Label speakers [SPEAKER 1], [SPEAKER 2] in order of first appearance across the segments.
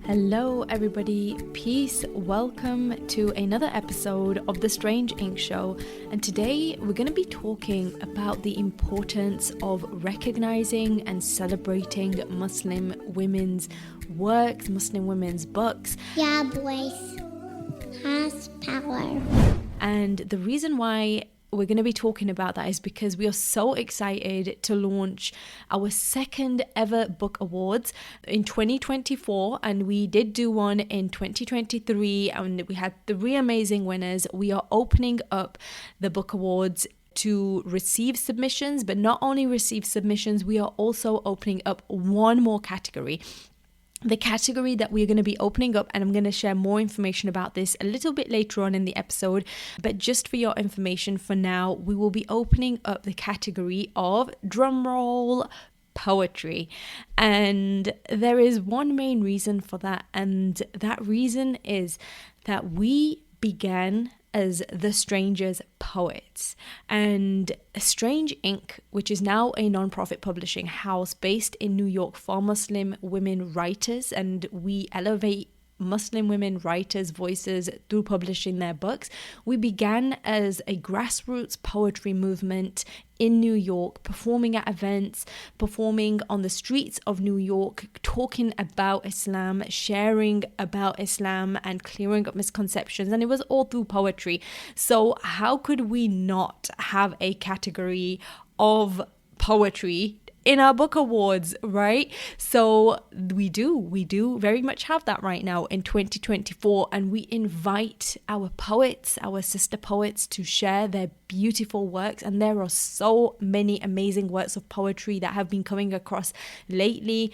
[SPEAKER 1] Hello everybody, peace, welcome to another episode of The Strange Ink Show, and today we're going to be talking about the importance of recognizing and celebrating Muslim women's works, Muslim women's books.
[SPEAKER 2] Yeah, boys has power.
[SPEAKER 1] And the reason why we're going to be talking about that is because we are so excited to launch our second ever book awards in 2024, and we did do one in 2023 and we had 3 amazing winners. We are opening up the book awards to receive submissions, but not only receive submissions, we are also opening up one more category. The category that we're going to be opening up, and I'm going to share more information about this a little bit later on in the episode, but just for your information for now, we will be opening up the category of, drumroll, poetry. And there is one main reason for that, and that reason is that we began as The Stranger's poets, and Strange Ink, which is now a non-profit publishing house based in New York for Muslim women writers, and we elevate Muslim women writers' voices through publishing their books. We began as a grassroots poetry movement in New York, performing at events, performing on the streets of New York, talking about Islam, sharing about Islam and clearing up misconceptions, and it was all through poetry. So how could we not have a category of poetry in our book awards, right? So we do very much have that right now in 2024, and we invite our poets, our sister poets, to share their beautiful works. And there are so many amazing works of poetry that have been coming across lately,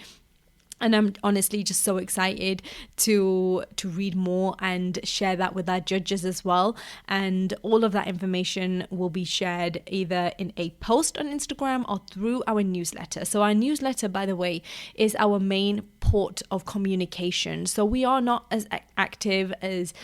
[SPEAKER 1] and I'm honestly just so excited to read more and share that with our judges as well. And all of that information will be shared either in a post on Instagram or through our newsletter. So our newsletter, by the way, is our main port of communication. So we are not as active as,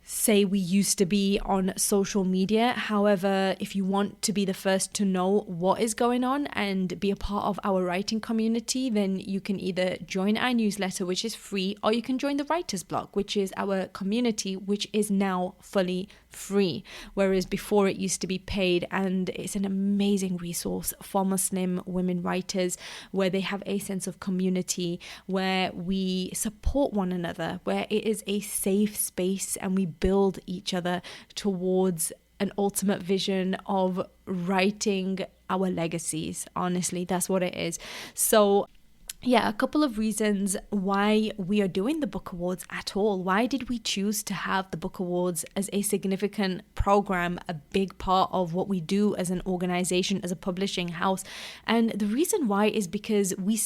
[SPEAKER 1] say, we used to be on social media. However, if you want to be the first to know what is going on and be a part of our writing community, then you can either join our newsletter, which is free, or you can join the Writer's Block, which is our community, which is now fully free, whereas before it used to be paid. And it's an amazing resource for Muslim women writers, where they have a sense of community, where we support one another, where it is a safe space, and we build each other towards an ultimate vision of writing our legacies. Honestly, that's what it is. So yeah, a couple of reasons why we are doing the book awards at all. Why did we choose to have the book awards as a significant program, a big part of what we do as an organization, as a publishing house? And the reason why is because we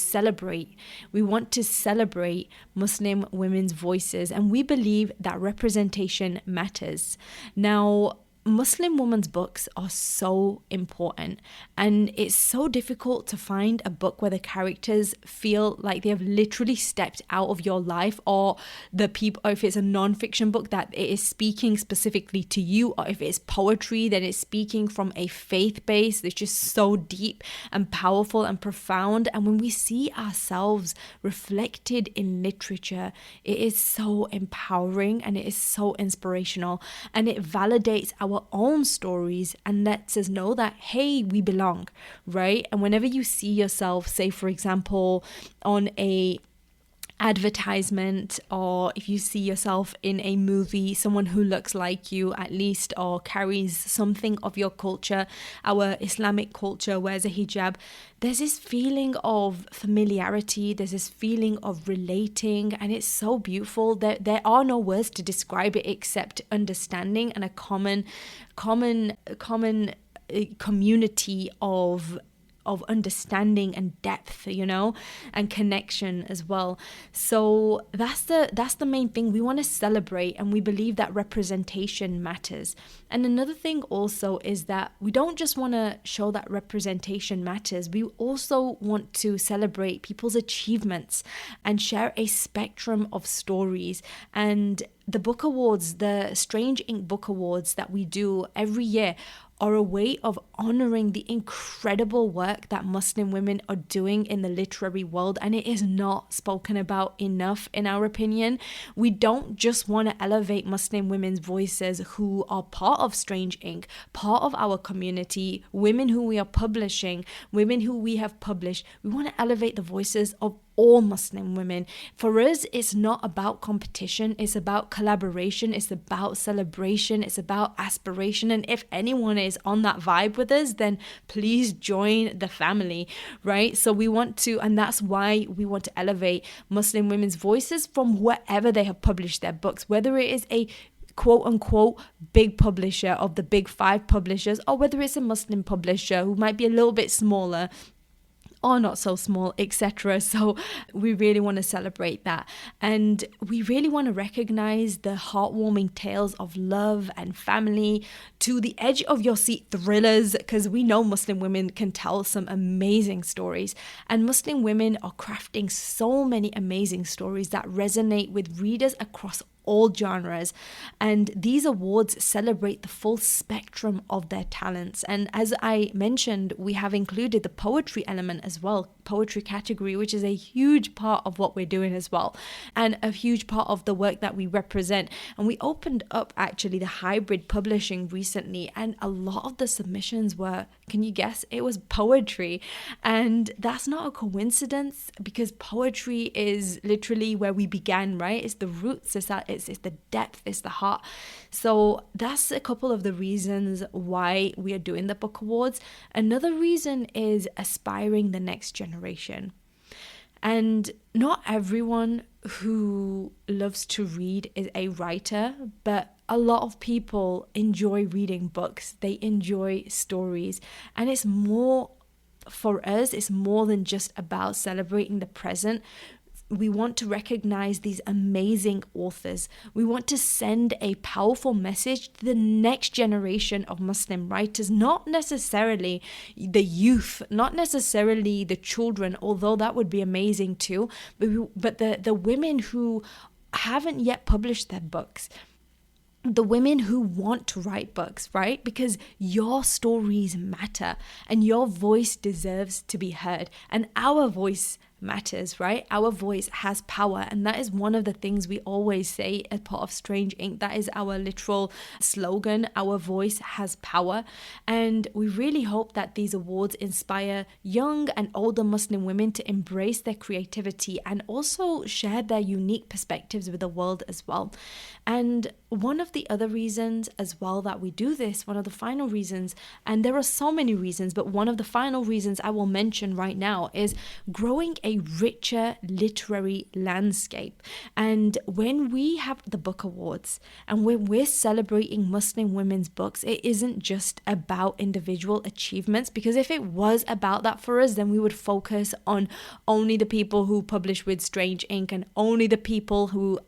[SPEAKER 1] want to celebrate Muslim women's voices, and we believe that representation matters. Now, Muslim women's books are so important, and it's so difficult to find a book where the characters feel like they have literally stepped out of your life, or if it's a non-fiction book, that it is speaking specifically to you, or if it's poetry, then it's speaking from a faith base that's just so deep and powerful and profound. And when we see ourselves reflected in literature, it is so empowering and it is so inspirational, and it validates our own stories and lets us know that, hey, we belong, right? And whenever you see yourself, say for example, on a advertisement, or if you see yourself in a movie, someone who looks like you at least, or carries something of your culture, our Islamic culture, wears a hijab, there's this feeling of familiarity, there's this feeling of relating, and it's so beautiful. There are no words to describe it except understanding and a common community of understanding and depth, and connection as well. So that's the main thing we want to celebrate, and we believe that representation matters. And another thing also is that we don't just want to show that representation matters, we also want to celebrate people's achievements and share a spectrum of stories. And the book awards, the Strange Ink book awards that we do every year, are a way of honoring the incredible work that Muslim women are doing in the literary world, and it is not spoken about enough, in our opinion. We don't just want to elevate Muslim women's voices who are part of Strange Ink, part of our community, women who we are publishing, women who we have published. We want to elevate the voices of all Muslim women. For us, it's not about competition, it's about collaboration, it's about celebration, it's about aspiration. And if anyone is on that vibe with us, then please join the family, right? So we want to, and that's why we want to elevate Muslim women's voices from wherever they have published their books, whether it is a quote unquote big publisher of the big 5 publishers, or whether it's a Muslim publisher who might be a little bit smaller or not so small, etc. So we really want to celebrate that. And we really want to recognize the heartwarming tales of love and family, to the edge of your seat thrillers, because we know Muslim women can tell some amazing stories. And Muslim women are crafting so many amazing stories that resonate with readers across all genres, and these awards celebrate the full spectrum of their talents. And as I mentioned, we have included the poetry element as well, poetry category, which is a huge part of what we're doing as well, and a huge part of the work that we represent. And we opened up actually the hybrid publishing recently, and a lot of the submissions were, can you guess, it was poetry. And that's not a coincidence, because poetry is literally where we began, right? It's the roots, it's the depth, it's the heart. So that's a couple of the reasons why we are doing the book awards. Another reason is aspiring the next generation. And not everyone who loves to read is a writer, but a lot of people enjoy reading books. They enjoy stories. And it's more, for us, it's more than just about celebrating the present. We want to recognize these amazing authors. We want to send a powerful message to the next generation of Muslim writers, not necessarily the youth, not necessarily the children, although that would be amazing too, but the women who haven't yet published their books. The women who want to write books, right? Because your stories matter and your voice deserves to be heard, and our voice matters, right? Our voice has power, and that is one of the things we always say as part of Strange Ink. That is our literal slogan. Our voice has power, and we really hope that these awards inspire young and older Muslim women to embrace their creativity and also share their unique perspectives with the world as well. And one of the other reasons as well that we do this, one of the final reasons, and there are so many reasons, but one of the final reasons I will mention right now is growing a richer literary landscape. And when we have the book awards and when we're celebrating Muslim women's books, it isn't just about individual achievements, because if it was about that for us, then we would focus on only the people who publish with Strange Ink and only the people who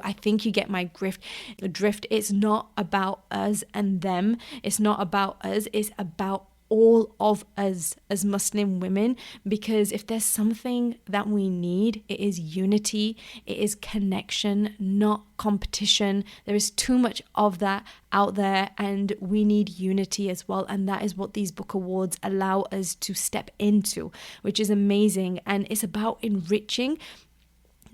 [SPEAKER 1] I think you get my drift. It's not about us and them. It's not about us. It's about all of us as Muslim women, because if there's something that we need, it is unity, it is connection, not competition. There is too much of that out there, and we need unity as well, and that is what these book awards allow us to step into, which is amazing. And it's about enriching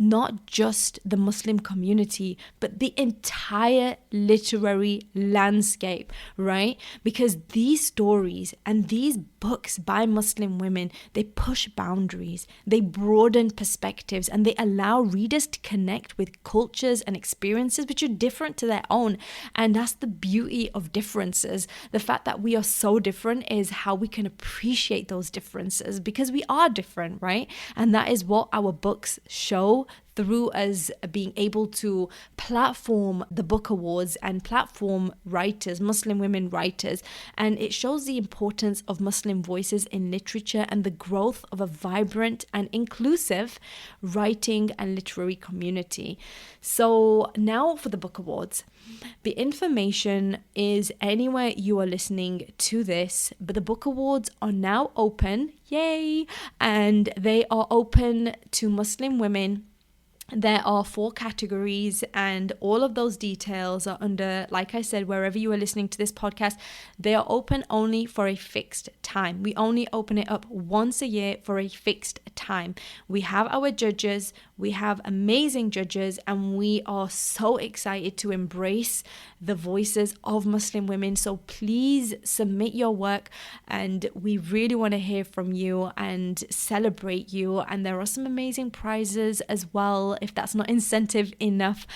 [SPEAKER 1] not just the Muslim community, but the entire literary landscape, right? Because these stories and these books by Muslim women, they push boundaries, they broaden perspectives, and they allow readers to connect with cultures and experiences which are different to their own. And that's the beauty of differences. The fact that we are so different is how we can appreciate those differences, because we are different, right? And that is what our books show through us being able to platform the book awards and platform writers, Muslim women writers. And it shows the importance of Muslim voices in literature and the growth of a vibrant and inclusive writing and literary community. So now for the book awards. The information is anywhere you are listening to this, but the book awards are now open. Yay! And they are open to Muslim women There are 4 categories, and all of those details are under, like I said, wherever you are listening to this podcast. They are open only for a fixed time. We only open it up once a year for a fixed time. We have our judges, we have amazing judges, and we are so excited to embrace the voices of Muslim women. So please submit your work, and we really want to hear from you and celebrate you. And there are some amazing prizes as well. If that's not incentive enough,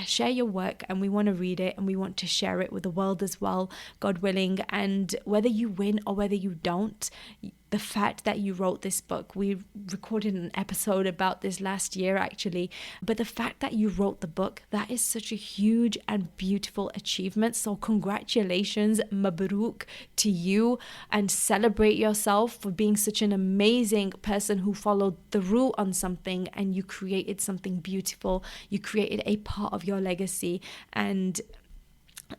[SPEAKER 1] share your work, and we want to read it and we want to share it with the world as well, God willing. And whether you win or whether you don't, the fact that you wrote this book, we recorded an episode about this last year actually, but the fact that you wrote the book, that is such a huge and beautiful achievement. So congratulations, Mabarook to you, and celebrate yourself for being such an amazing person who followed through on something, and you created something beautiful. You created a part of your legacy. And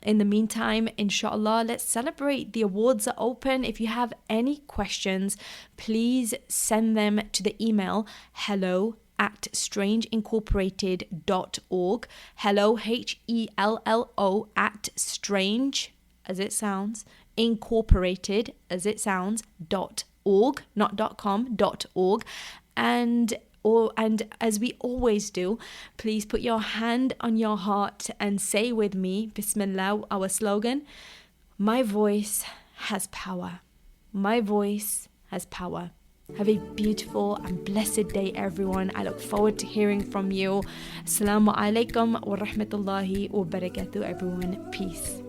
[SPEAKER 1] in the meantime, inshallah, let's celebrate. The awards are open. If you have any questions, please send them to the email hello@strangeincorporated.org. Hello, HELLO @strange, as it sounds, incorporated, as it sounds, .org, not .com, .org. And as we always do, please put your hand on your heart and say with me, Bismillah, our slogan: my voice has power. My voice has power. Have a beautiful and blessed day, everyone. I look forward to hearing from you. Assalamu alaikum wa rahmatullahi wa barakatuh, everyone. Peace.